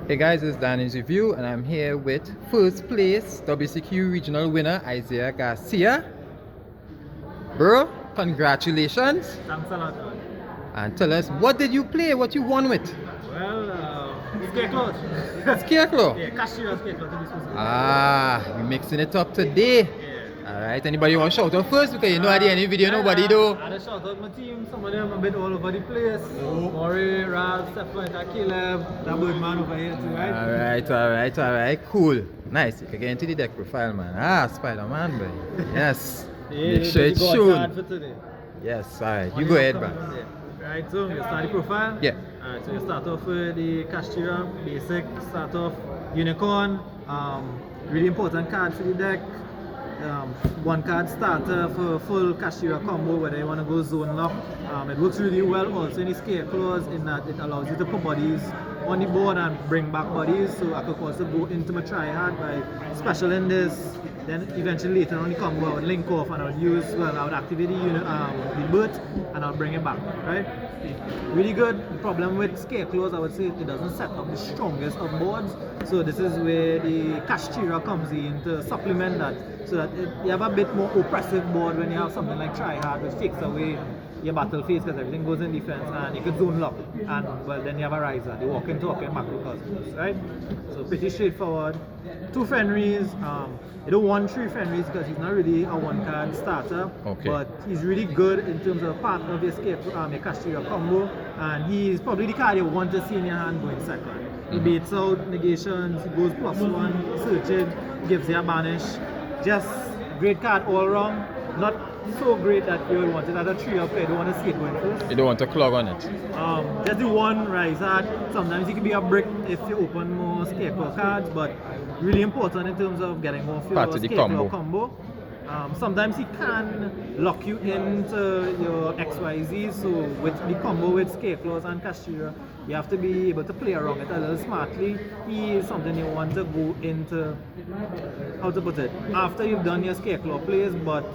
Hey guys, it's Danny's Review and I'm here with first place WCQ regional winner Isaiah Garcia. Bro, congratulations. Thanks a lot. And tell us, what did you play? What you won with? Well, Scareclaw. Scareclaw? Yeah, Kashtira Scareclaw to be specific. We're mixing it up today. Yeah. Alright, anybody want to shout out first? Because you know at the end of the video nobody do. I had a shout out my team, some of them a bit all over the place. Maury, Ralph, Stefan, Caleb, that big man over here too, right? Alright, cool. Nice, you can get into the deck profile, man. Spider-Man, boy. Yes. Yeah, Make sure it's got shown. card for today. Yes, alright. You go ahead, man. Right, so you start the profile. Yeah. Alright, so you start off with the Kashtira, basic, start off Unicorn, really important card for the deck. One card starter for full Kashtira combo, whether you want to go zone lock. It works really well also in the Scareclaws in that it allows you to put bodies on the board and bring back bodies, so I could also go into my try-hard by specialing this. Then eventually later on the combo I would link off and I would activate the boot and I'll bring it back, right? Really good. The problem with Scareclaws, I would say it doesn't set up the strongest of boards, so this is where the Kashtira comes in to supplement that, so that you have a bit more oppressive board when you have something like try-hard which takes away your battle phase because everything goes in defense and you can zone lock and well then you have a riser, the walk into macrocosmos, right? So pretty straightforward. 2 Fenris, you don't want 3 Fenris because he's not really a one card starter, okay, but he's really good in terms of part of your your Kashtira combo, and he's probably the card you want to see in your hand going second. He baits out negations, he goes +1, searching, gives you a banish. Just great card all around. Not so great that you want it at a 3 up, you don't want to see it going first. You don't want to clog on it. Just the one rise hard. Sometimes it can be a brick if you open more Scareclaw cards, but really important in terms of getting more for your Scareclaw combo. Sometimes he can lock you into your XYZ, so with the combo with Scareclaws and Kashtira, you have to be able to play around it a little smartly. He is something you want to go into, how to put it, after you've done your Scareclaw plays, but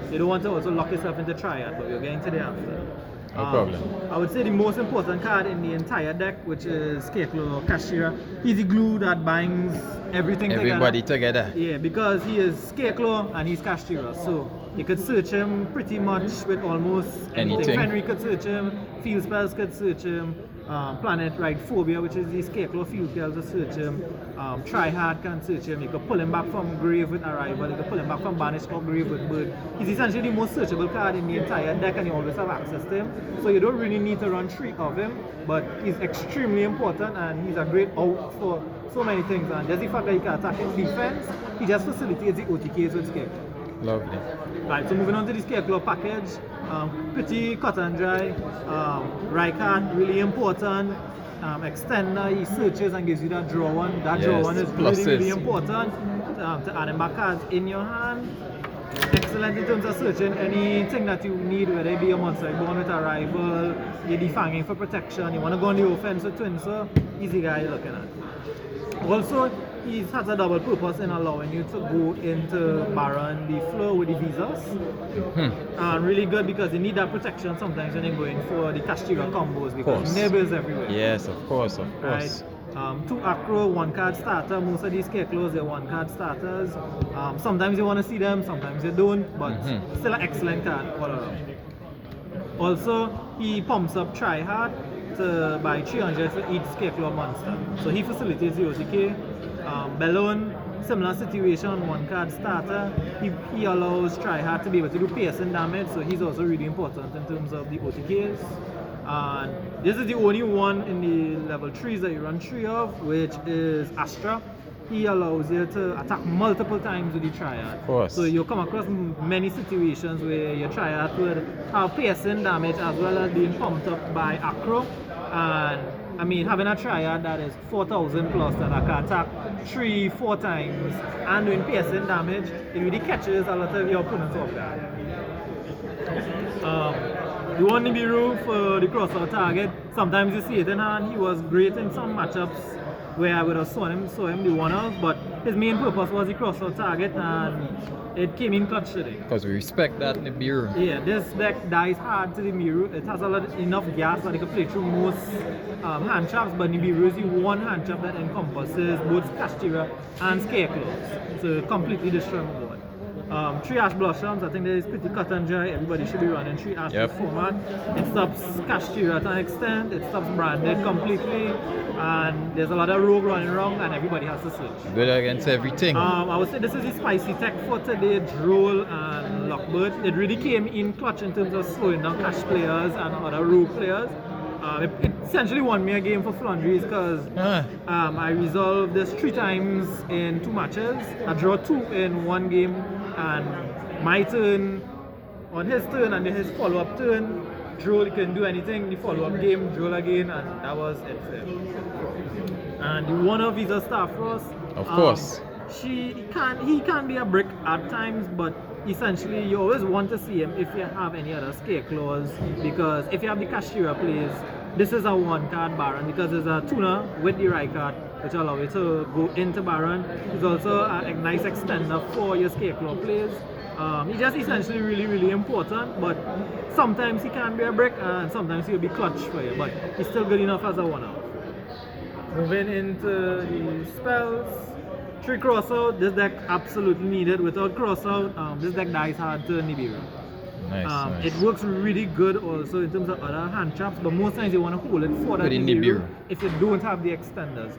you don't want to also lock yourself into triad, but you're getting to the after. No problem. I would say the most important card in the entire deck, which is Scareclaw Kashtira, he's the glue that binds everybody together. Yeah, because he is Scareclaw and he's Kashtira, so you could search him pretty much with almost anything. Henry could search him, field spells could search him, Planet Ride Phobia, which is the Scareclaw field spell to search him, Try-Hard can search him, you could pull him back from grave with Arrival, you could pull him back from Banish or grave with Bird. He's essentially the most searchable card in the entire deck and you always have access to him, so you don't really need to run 3 of him, but he's extremely important and he's a great out for so many things, and just the fact that he can attack in defense, he just facilitates the OTKs with Scareclaw. Lovely. Right, so moving on to the Scareclaw package, pretty cut and dry. Rykard, really important. Extender, he searches and gives you that draw one. That draw one is really important to add him back cards in your hand. Excellent in terms of searching anything that you need, whether it be a monster born with a rival, you're defanging for protection, you want to go on the offense with Twinser, easy guy you're looking at. Also, he has a double purpose in allowing you to go into Baron the floor with the visas. Really good because you need that protection sometimes when you're going for the Kashtira combos because neighbors everywhere. Yes, of course. Right. 2 Acro, 1 card starter. Most of these Scareclaws are 1 card starters. Sometimes you want to see them, sometimes you don't, but still an excellent card all around. Also, he pumps up Try-Hard to buy 300 for each Scareclaw monster. So he facilitates the OTK. Bellone, similar situation, 1 card starter. He allows Try-Hard to be able to do piercing damage, so he's also really important in terms of the OTKs. And this is the only one in the level 3s that you run 3 of, which is Astra. He allows you to attack multiple times with the Triad. Of course. So you come across many situations where your Triad would have piercing damage as well as being pumped up by Acro. And I mean, having a Triad that is 4,000 plus that I can attack 3-4 times and doing piercing damage, it really catches a lot of your opponents off guard. You want Nibiru for the crossout target. Sometimes you see it in hand. He was great in some matchups where I would have saw him the one-off, but his main purpose was the cross-out target, and it came in clutch today. Because we respect that in the Nibiru. Yeah, this deck dies hard to the Miru. It has enough gas that it can play through most hand traps, but Nibiru is the one hand trap that encompasses both Kashtira and Scareclaws. So completely destroy my board. 3 Ash Blossoms, I think that is pretty cut and dry. Everybody should be running 3 Ash format. It stops Kashtira to an extent, it stops Branded completely, and there's a lot of rogue running around, and everybody has to search. Good against everything. I would say this is the spicy tech for today, Droll and Lockbird. It really came in clutch in terms of slowing down cash players and other rogue players. It essentially won me a game for Flandries because I resolved this 3 times in 2 matches. I draw 2 in 1 game, and my turn, on his turn and then his follow-up turn, Droll couldn't do anything. The follow-up game, Droll again, and that was it for him. And the one of Visa Starfrost, of course, he can be a brick at times, but essentially you always want to see him if you have any other Scareclaws, because if you have the Kashtira plays, this is a 1-card Baron because there's a tuner with the right card which allow you to go into Baron. It's also a nice extender for your Scareclaw plays. He's just essentially really important, but sometimes he can be a brick and sometimes he'll be clutch for you, but he's still good enough as a 1-off. Moving into the spells. 3 crossout, this deck absolutely needed. Without crossout, this deck dies hard to Nibiru. Nice. It works really good also in terms of other hand traps, but most times you want to hold it for that Nibiru if you don't have the extenders.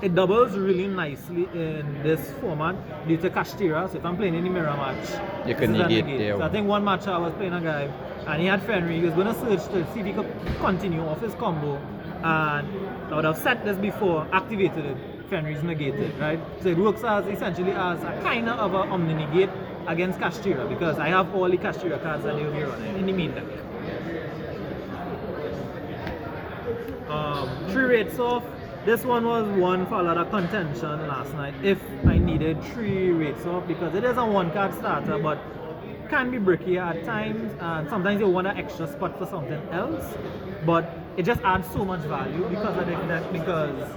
It doubles really nicely in this format due to Kashtira, so if I'm playing any mirror match, you can negate there. So I think one match I was playing a guy and he had Fenrir, he was going to search to see if he could continue off his combo, and I would have set this before, activated it, Fenrir's negated, right? So it works as essentially as a kind of a Omni negate against Kashtira, because I have all the Kashtira cards that they'll be running in the main deck. 3 rates off. This one was one for a lot of contention last night if I needed 3 rates off, because it is a 1-card starter, but can be bricky at times, and sometimes you want an extra spot for something else, but it just adds so much value because of that, because,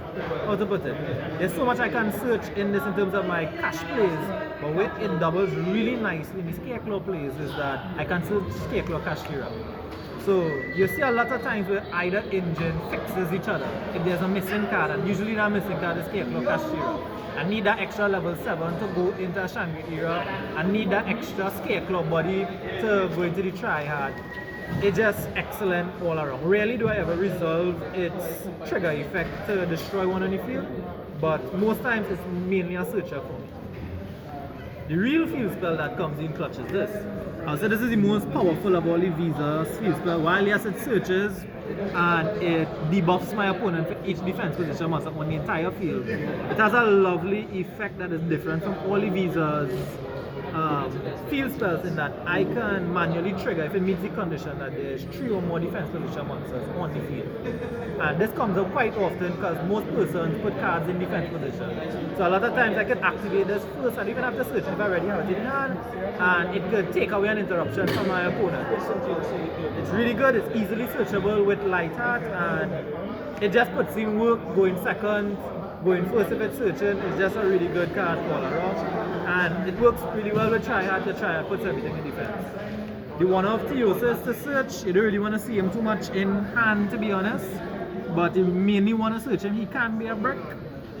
how to put it, there's so much I can search in this in terms of my cash plays, but where it doubles really nicely in the Scareclaw plays is that I can search Scareclaw Kashtira. So you see a lot of times where either engine fixes each other. If there's a missing card, and usually that missing card is Scareclaw Kashtira, I need that extra level 7 to go into a Shangri-La. I need that extra Scareclaw body to go into the try-hard. It's just excellent all around. Rarely do I ever resolve its trigger effect to destroy one on the field, but most times it's mainly a searcher for me. The real field spell that comes in clutch is this. I would say this is the most powerful of all the Visa's field spell. While yes, it searches and it debuffs my opponent for each defense position monster on the entire field, it has a lovely effect that is different from all the Visa's field spells, in that I can manually trigger if it meets the condition that there's 3 or more defense position monsters on the field. And this comes up quite often because most persons put cards in defense position. So a lot of times I can activate this first, I don't even have to search if I already have it in hand, and it could take away an interruption from my opponent. It's really good, it's easily searchable with Light Heart, and it just puts in work. Going second, going first if it's searching, it's just a really good card all around. And it works really well with Tryhard. The Tryhard puts everything in defense. The one of Theosis to search, you don't really want to see him too much in hand, to be honest, but you mainly want to search him. He can be a brick.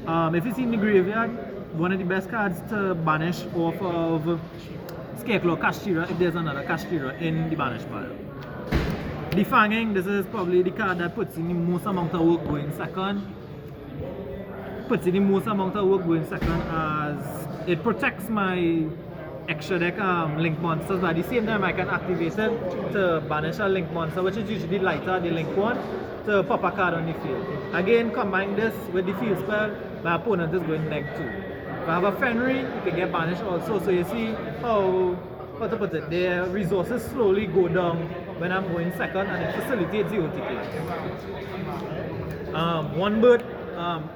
If he's in the graveyard, one of the best cards to banish off of Scareclaw Kashtira if there's another Kashtira in the banish pile. The Fanging, this is probably the card that puts in the most amount of work going second. As it protects my extra deck link monsters, but at the same time I can activate it to banish a link monster, which is usually lighter, the link one, to pop a card on the field. Again, combine this with the field spell, my opponent is going neg 2. If I have a Fenrir, you can get banished also, so you see how to put it, their resources slowly go down when I'm going second, and it facilitates the OTK. One bird.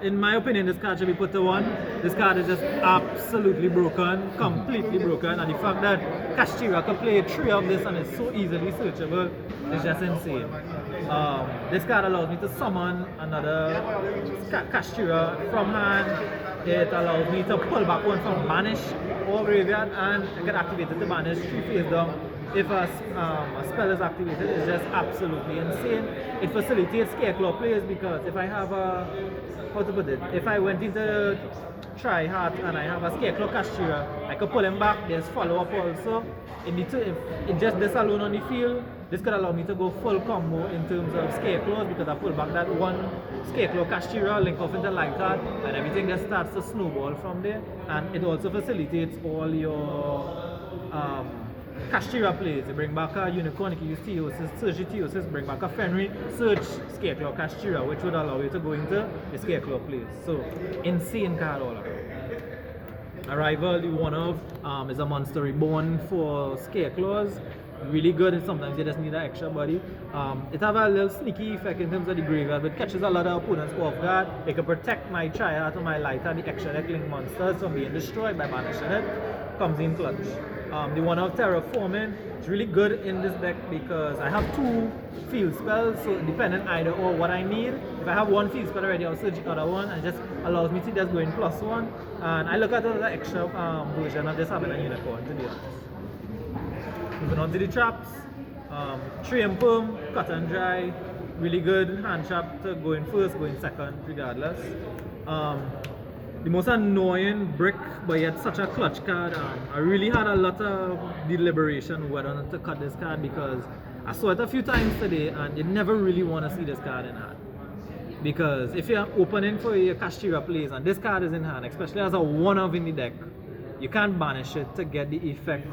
In my opinion, this card should be put to 1. This card is just absolutely broken, completely broken, and the fact that Kashtira can play 3 of this and it's so easily searchable is just insane. This card allows me to summon another Kashtira from hand. It allows me to pull back one from banish or graveyard, and I can activate it to banish 3 face down. If a spell is activated, it's just absolutely insane. It facilitates Scareclaw plays because if I have a, how to put it, if I went into try hard and I have a Scareclaw Kashtira, I could pull him back. There's follow up also. If it just this alone on the field, this could allow me to go full combo in terms of Scareclaws because I pull back that one Scareclaw Kashtira, link off into light card, and everything just starts to snowball from there. And it also facilitates all your Kashtira plays. You bring back a Unicorn, you can use Theosis, search the Theosis, bring back a Fenrir, search Scareclaw Kashtira, which would allow you to go into the Scareclaw plays. So, insane card all around. Arrival, the one of, is a monster reborn for Scareclaws. Really good, and sometimes you just need an extra body. It have a little sneaky effect in terms of the graveyard, but catches a lot of opponents off guard. It can protect my Triad or my Lighter, the extra deck link monsters from being destroyed by banishing it. Comes in clutch. The one of Terraforming is really good in this deck because I have 2 field spells, so depending either or what I need. If I have 1 field spell already, I'll search the other one, and it just allows me to just go in +1. And I look at the extra version of just having a Unicorn, to be honest. Moving on to the traps. Tree and Perm, cut and dry, really good hand trap to go in first, go in second, regardless. The most annoying brick, but yet such a clutch card. I really had a lot of deliberation whether or not to cut this card because I saw it a few times today and you never really want to see this card in hand. Because if you're opening for your Kashtira plays and this card is in hand, especially as a 1-of in the deck, you can't banish it to get the effect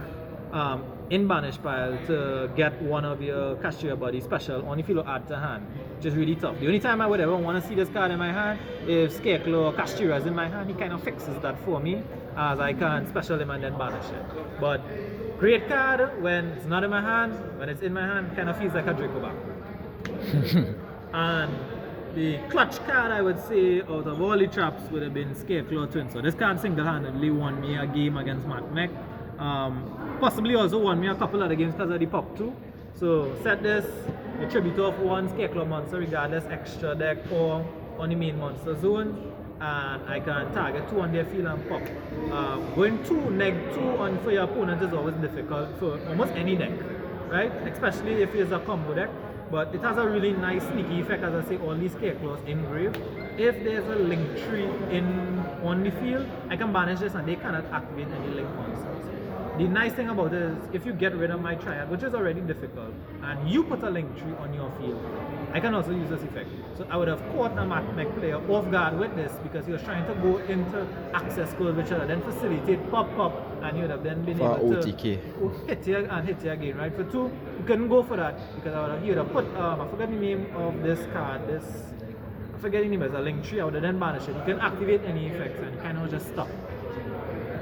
in banish pile to get one of your Kashtira body special only if you add to hand, which is really tough. The only time I would ever want to see this card in my hand if Scareclaw or Kashtira is in my hand, he kind of fixes that for me as I can special him and then banish it. But great card when it's not in my hand, when it's in my hand, kind of feels like a Draco back. And the clutch card I would say out of all the traps would have been Scareclaw Twin. So this card single-handedly won me a game against Matt Mech. Possibly also won me a couple other games because of the pop too. So set this, the tribute of 1 Scareclaw monster regardless extra deck or on the main monster zone, and I can target 2 on their field and pop. Going 2, neg 2 on for your opponent is always difficult for almost any deck, right? Especially if it's a combo deck. But it has a really nice sneaky effect, as I say, all these Scareclaws engrave. If there's a link tree on the field, I can banish this and they cannot activate any link monsters. The nice thing about it is, if you get rid of my Triad, which is already difficult, and you put a link tree on your field, I can also use this effect. So I would have caught a Mech player off guard with this because he was trying to go into access code, which would then facilitate pop, and he would have then been for able OTK. to hit you and hit you again, right? For 2, you couldn't go for that because he would have put, I forgot the name of this card, I forget the name, it's a link tree, I would have then banished it. You can activate any effects and you kind of just stop.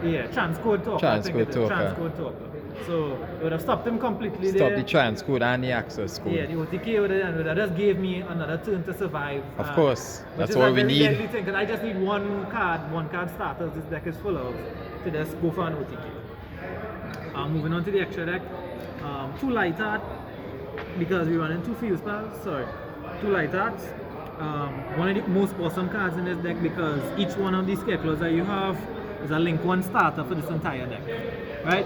Yeah, transcode talker. Transcode talker. Transcode talker. So it would have stopped him completely Stop there. the transcode and the access code. Yeah, the OTK would have just gave me another turn to survive. Of course, that's all we need. Because I just need one card starters this deck is full of to just go for an OTK. Moving on to the extra deck. 2 light art because we run in 2 field spells. Sorry, 2 light arts. One of the most awesome cards in this deck because each one of these Scareclaws that you have is a link 1 starter for this entire deck, right?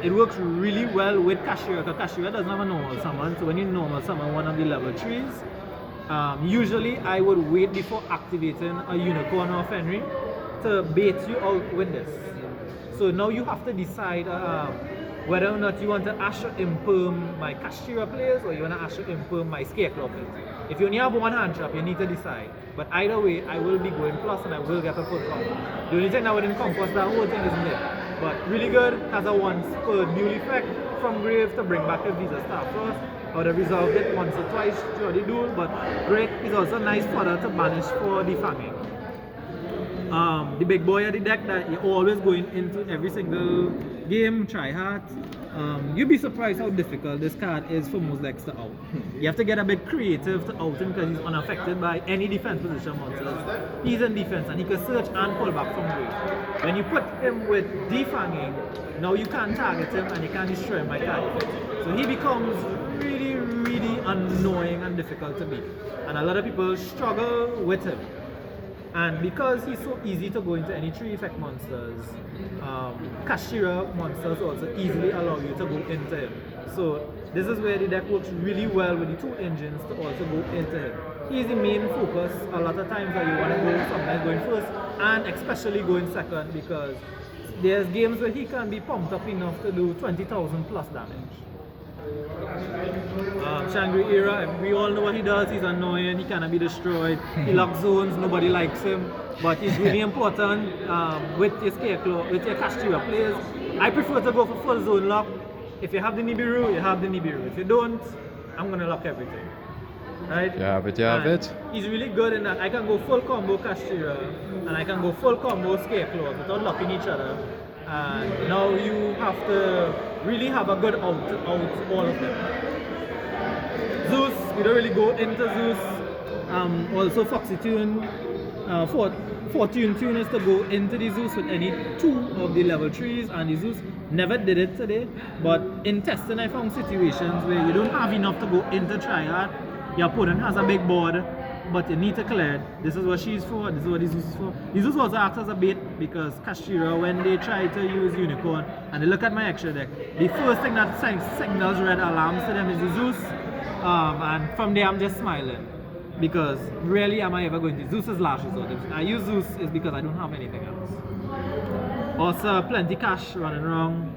It works really well with Kashtira because Kashtira doesn't have a normal summon, so when you normal summon one of the level 3s, usually I would wait before activating a Unicorn or Fenrir to bait you out with this. So now you have to decide whether or not you want to Asher Imperm my Kashtira players or you want to Asher Imperm my Scareclaw players. If you only have 1 hand trap, you need to decide. But either way, I will be going plus and I will get a full combo. The only thing that wouldn't conquest that whole thing isn't it. But really good, has a once per dual effect from grave to bring back a Visa Star Frost. I would have resolved it once or twice through the duel, but great is also nice fodder to banish for the fanging. The big boy of the deck that you're always going into every single game, try hard. You'd be surprised how difficult this card is for most decks to out. You have to get a bit creative to out him because he's unaffected by any defense position monsters. He's in defense and he can search and pull back from grave. When you put him with defanging, now you can't target him and you can't destroy him by card effect. So he becomes really really annoying and difficult to beat. And a lot of people struggle with him. And because he's so easy to go into any 3 effect monsters, Kashtira monsters also easily allow you to go into him. So this is where the deck works really well with the 2 engines to also go into him. He's the main focus a lot of times that you want to go, sometimes going first and especially going second, because there's games where he can be pumped up enough to do 20,000 plus damage. Shangri-Era, we all know what he does. He's annoying, he cannot be destroyed, he locks zones, nobody likes him, but he's really important with your Scareclaw, with your Kashtira players. I prefer to go for full zone lock. If you have the Nibiru, you have the Nibiru. If you don't, I'm going to lock everything. Right? You have it, you have it. He's really good in that. I can go full combo Kashtira and I can go full combo Scareclaw without locking each other. And now you have to really have a good out all of them. Zeus, we don't really go into Zeus. Also Foxy Tune, Fortune Tune is to go into the Zeus with any 2 of the level 3s, and the Zeus never did it today. But in testing I found situations where you don't have enough to go into Triad. Your opponent has a big board, but you need to clear it. This is what she's for, this is what the Zeus is for. The Zeus also acts as a bait because Kashtira, when they try to use Unicorn and they look at my extra deck, the first thing that signals red alarms to them is the Zeus. And from there I'm just smiling, because rarely am I ever going to. Zeus is last resort. If I use Zeus is because I don't have anything else. Also plenty cash running around.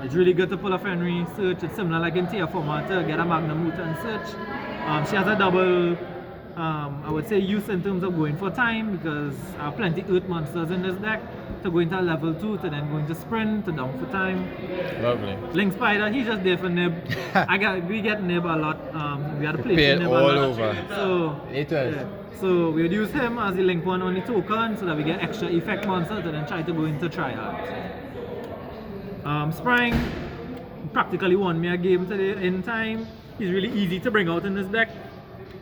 It's really good to pull a Fenrir search. It's similar like in tier format to get a Magnum Root and search. She has a double, I would say, use in terms of going for time, because I have plenty earth monsters in this deck to go into level 2, to then go into sprint, to down for time. Lovely. Link Spider, he's just there for nib. We get nib a lot. We had to play Paid nib all a lot. over. So, so we would use him as the link one on the token so that we get extra effect monsters and then try to go into Triad. Sprang practically won me a game today in time. He's really easy to bring out in this deck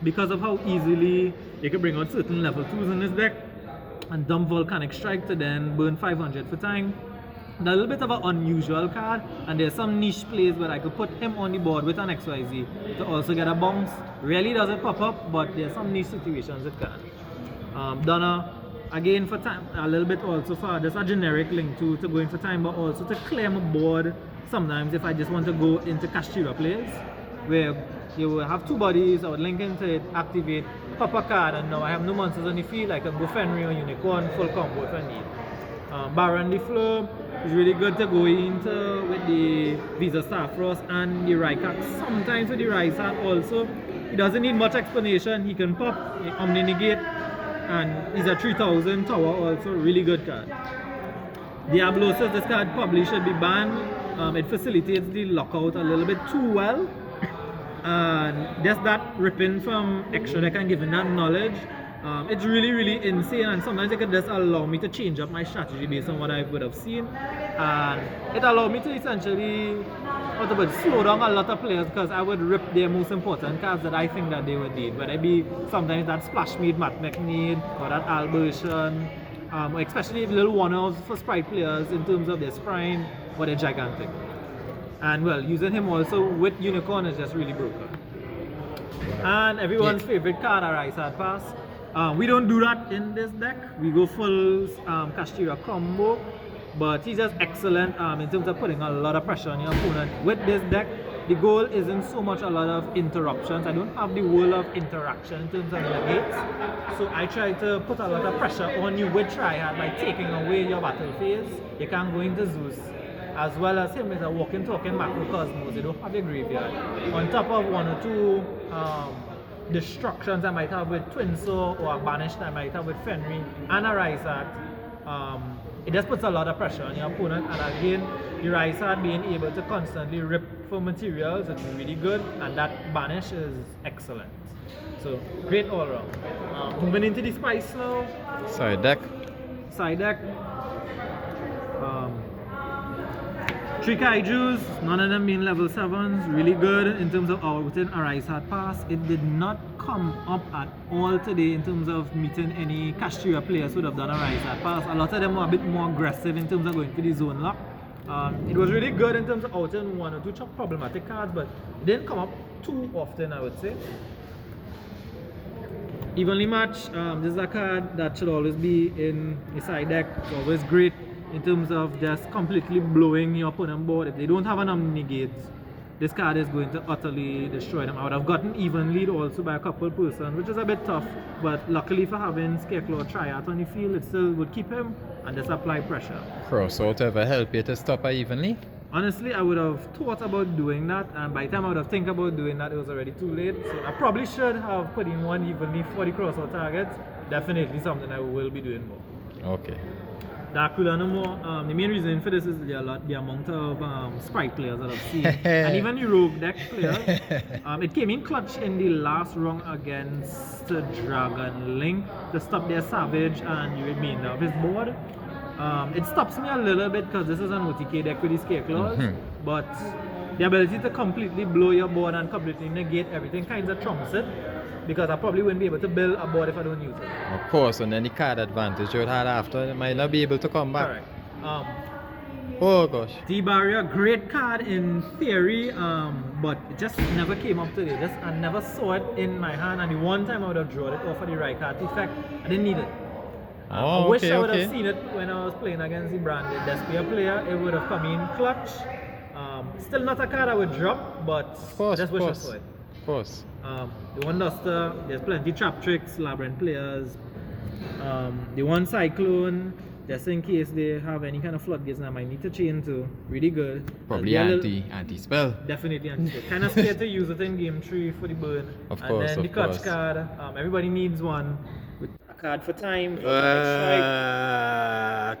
because of how easily you can bring out certain level 2s in this deck and dump Volcanic Strike to then burn 500 for time. A little bit of an unusual card, and there's some niche plays where I could put him on the board with an XYZ to also get a bounce. Really doesn't pop up, but there's some niche situations it can. Donna, again for time, a little bit also for just a generic link to go in for time, but also to clear my board sometimes if I just want to go into Kashtira plays, where you will have 2 bodies, I would link into it, activate, pop a card, and now I have no monsters on the field. I can go Fenrir or Unicorn, full combo if I need. Baron the Flow is really good to go into with the Visa Starfrost and the Rykax. Sometimes with the Rysat also, he doesn't need much explanation. He can pop, Omni Negate, and he's a 3000 tower also, really good card. Diablo says this card probably should be banned. It facilitates the lockout a little bit too well. And just that ripping from extra deck and giving that knowledge, it's really insane, and sometimes it could just allow me to change up my strategy based on what I would have seen, and it allowed me to essentially slow down a lot of players, because I would rip their most important cards that I think that they would need, whether it be sometimes that Splash Mead, Matmech need, or that Albertion, especially little one-offs for Sprite players in terms of their Sprite or their Gigantic. And well, using him also with Unicorn is just really broken. And everyone's favorite card, Arise Hard Pass. We don't do that in this deck. We go full Kashtira combo, but he's just excellent in terms of putting a lot of pressure on your opponent. With this deck, the goal isn't so much a lot of interruptions. I don't have the world of interaction in terms of negates. So I try to put a lot of pressure on you with Triad by taking away your battle phase. You can't go into Zeus. As well as him is a walking, talking macrocosmos. You don't have a graveyard. On top of 1 or 2 destructions I might have with Twinso, or a banished I might have with Fenrir and a Rysat, it just puts a lot of pressure on your opponent. And again, the Rysat being able to constantly rip for materials, it's really good, and that banish is excellent. So great all around. Moving into the spice now. Side deck. 3 Kaijus, none of them being level 7s, really good in terms of within Arise Hard Pass. It did not come up at all today in terms of meeting any Kashtira players who would have done Arise Hard Pass. A lot of them were a bit more aggressive in terms of going for the zone lock. It was really good in terms of outing 1 or 2 problematic cards, but it didn't come up too often, I would say. Evenly matched, this is a card that should always be in a side deck. It's always great in terms of just completely blowing your opponent board. If they don't have enough negates, this card is going to utterly destroy them. I would have gotten even lead also by a couple person, which is a bit tough, but luckily for having Scareclaw try out on the field, it still would keep him and just apply pressure. Cross out ever help you to stop her evenly? Honestly, I would have thought about doing that, and by the time I would have think about doing that, it was already too late. So I probably should have put in one evenly for the crossout targets. Definitely something I will be doing more. Okay. Dark Ruler no more. The main reason for this is the amount of sprite players that I've seen, and even the rogue deck players. It came in clutch in the last round against Dragon Link to stop their Savage and the remainder of his board. It stops me a little bit because this is an OTK deck with the Scareclaws, but the ability to completely blow your board and completely negate everything kind of trumps it, because I probably wouldn't be able to build a board if I don't use it. Of course, and then the card advantage you would have after, it might not be able to come back. Correct. Oh gosh. T-Barrier, great card in theory, but it just never came up today. I never saw it in my hand, and the one time I would have drawn it off for the right card effect, I didn't need it. I wish I would have seen it when I was playing against the branded Despia player. It would have come in clutch. Still not a card I would drop, but I just wish I saw it. Of course. The one Duster, there's plenty trap tricks, Labyrinth players. The one Cyclone, just in case they have any kind of floodgates, I might need to chain to. Really good. Probably anti-spell. Definitely anti-spell. Kind of scared to use it in game 3 for the burn. Of and course, then the clutch card, everybody needs one. With a card for time.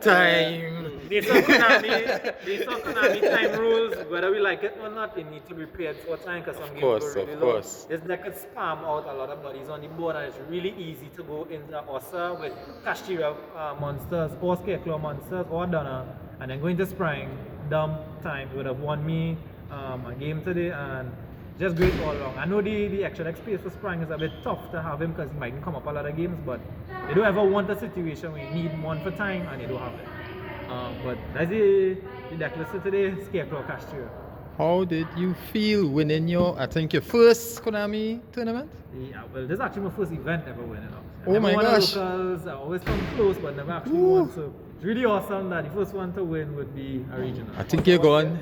Time. Based on Konami time rules, whether we like it or not, it needs to be prepared for time because some games go really low. This deck could spam out a lot of bodies on the board, and it's really easy to go into Ossa with Kashtira monsters or Scareclaw monsters or Donna, and then go into Sprang, dump time. It would have won me a game today, and just great all along. I know the extra deck space for Sprang is a bit tough to have him because he mightn't come up a lot of games, but they don't ever want a situation where you need one for time and they don't have it. But that's the deck list for today, Scareclaw Kashtira. How did you feel winning your, I think your first Konami tournament? Yeah, well, this is actually my first event ever winning up. Oh my gosh. Locals, I always come close, but never actually won. So it's really awesome that the first one to win would be a regional. I think you're going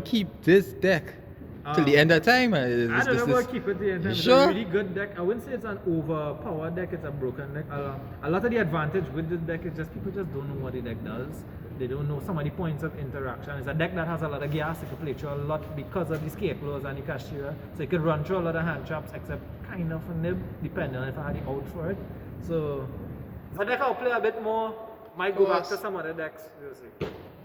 to keep this deck till the end of time. I don't know about keep it the end of time. It's sure? a really good deck. I wouldn't say it's an overpowered deck, it's a broken deck. A lot of the advantage with this deck is just people just don't know what the deck does. They don't know some of the points of interaction. It's a deck that has a lot of gas. It can play through a lot because of the Scareclaws and the Kashtira. So it can run through a lot of hand traps, except kind of a nib, depending on if I had the out for it. So it's a deck I'll play a bit more. Might go back to some other decks. We'll see.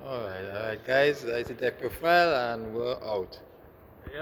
Alright guys, that's the deck profile and we're out.